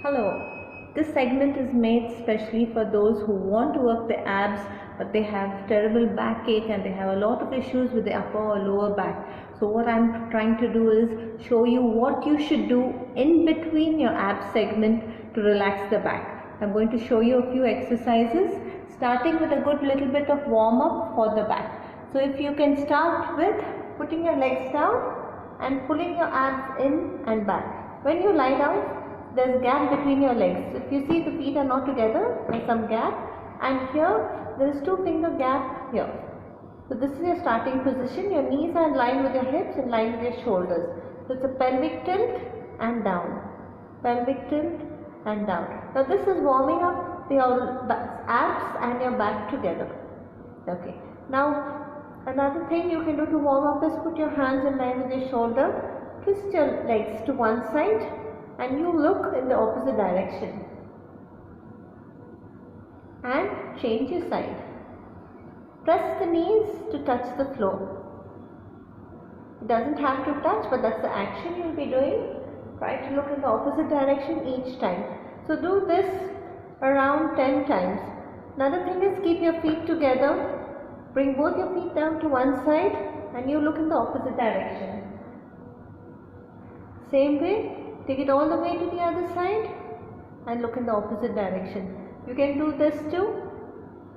Hello, this segment is made specially for those who want to work the abs but they have terrible backache and they have a lot of issues with the upper or lower back. So what I'm trying to do is show you what you should do in between your ab segment to relax the back. I'm going to show you a few exercises starting with a good little bit of warm up for the back. So if you can start with putting your legs down and pulling your abs in and back. When you lie down, there's a gap between your legs. If you see the feet are not together, there's some gap, and here there is 2-finger gap here. So this is your starting position. Your knees are in line with your hips, in line with your shoulders. So it's a pelvic tilt and down, pelvic tilt and down. Now this is warming up your abs and your back together. Okay. Now another thing you can do to warm up is put your hands in line with your shoulder, twist your legs to one side, and you look in the opposite direction and change your side. Press the knees to touch the floor. It doesn't have to touch, but that's the action you'll be doing. Try to look in the opposite direction each time. So do this around 10 times. Another thing is keep your feet together. Bring both your feet down to one side and you look in the opposite direction. Same way. Take it all the way to the other side and look in the opposite direction. You can do this too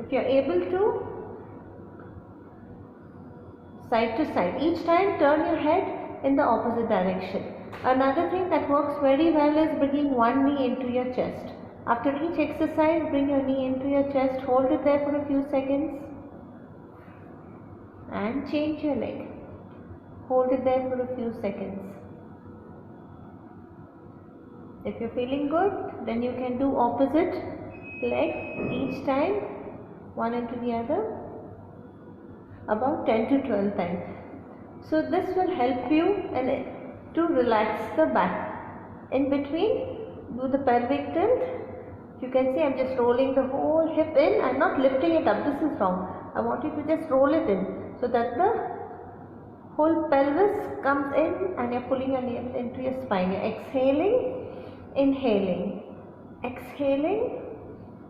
if you are able to, side to side. Each time turn your head in the opposite direction. Another thing that works very well is bringing one knee into your chest. After each exercise, bring your knee into your chest, hold it there for a few seconds and change your leg. Hold it there for a few seconds. If you're feeling good, then you can do opposite leg each time, one into the other, about 10 to 12 times. So this will help you to relax the back. In between, do the pelvic tilt. You can see I'm just rolling the whole hip in. I'm not lifting it up. This is wrong. I want you to just roll it in so that the whole pelvis comes in and you're pulling your navel into your spine. You're exhaling. Inhaling, exhaling,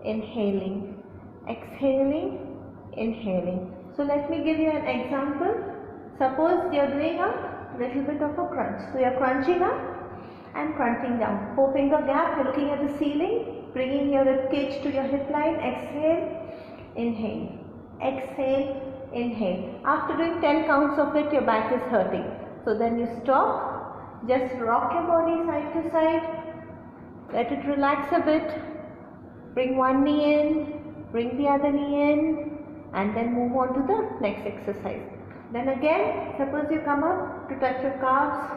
inhaling, exhaling, inhaling. So let me give you an example. Suppose you are doing a little bit of a crunch. So you are crunching up and crunching down. 4-finger gap, you are looking at the ceiling, bringing your rib cage to your hip line. Exhale, inhale, exhale, inhale. After doing 10 counts of it, your back is hurting. So then you stop, just rock your body side to side. Let it relax a bit. Bring one knee in, bring the other knee in, and then move on to the next exercise. Then again, suppose you come up to touch your calves.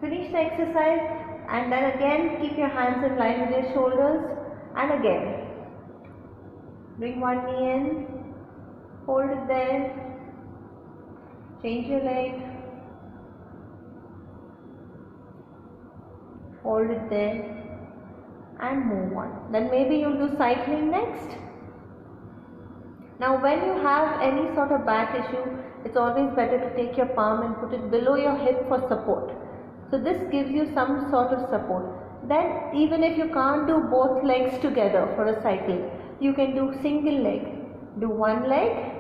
Finish the exercise and then again keep your hands in line with your shoulders and again. Bring one knee in, hold it there, change your leg. Hold it there and move on. Then maybe you'll do cycling next. Now when you have any sort of back issue, it's always better to take your palm and put it below your hip for support. So this gives you some sort of support. Then even if you can't do both legs together for a cycle, you can do single leg. Do one leg,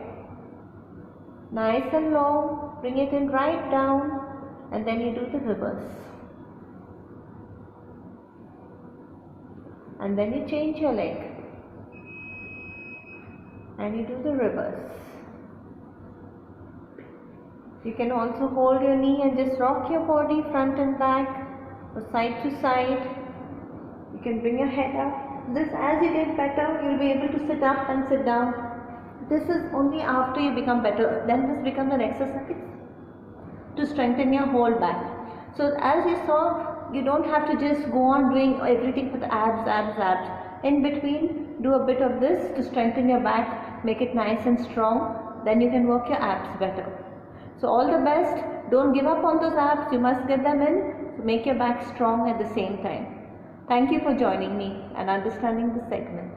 nice and long, bring it in right down and then you do the reverse. And then you change your leg and you do the reverse. You can also hold your knee and just rock your body front and back or side to side. You can bring your head up. This, as you get better, you'll be able to sit up and sit down. This is only after you become better. Then this becomes an exercise to strengthen your whole back. So as you saw, you don't have to just go on doing everything for the abs. In between, do a bit of this to strengthen your back, make it nice and strong. Then you can work your abs better. So all the best. Don't give up on those abs. You must get them in to make your back strong at the same time. Thank you for joining me and understanding this segment.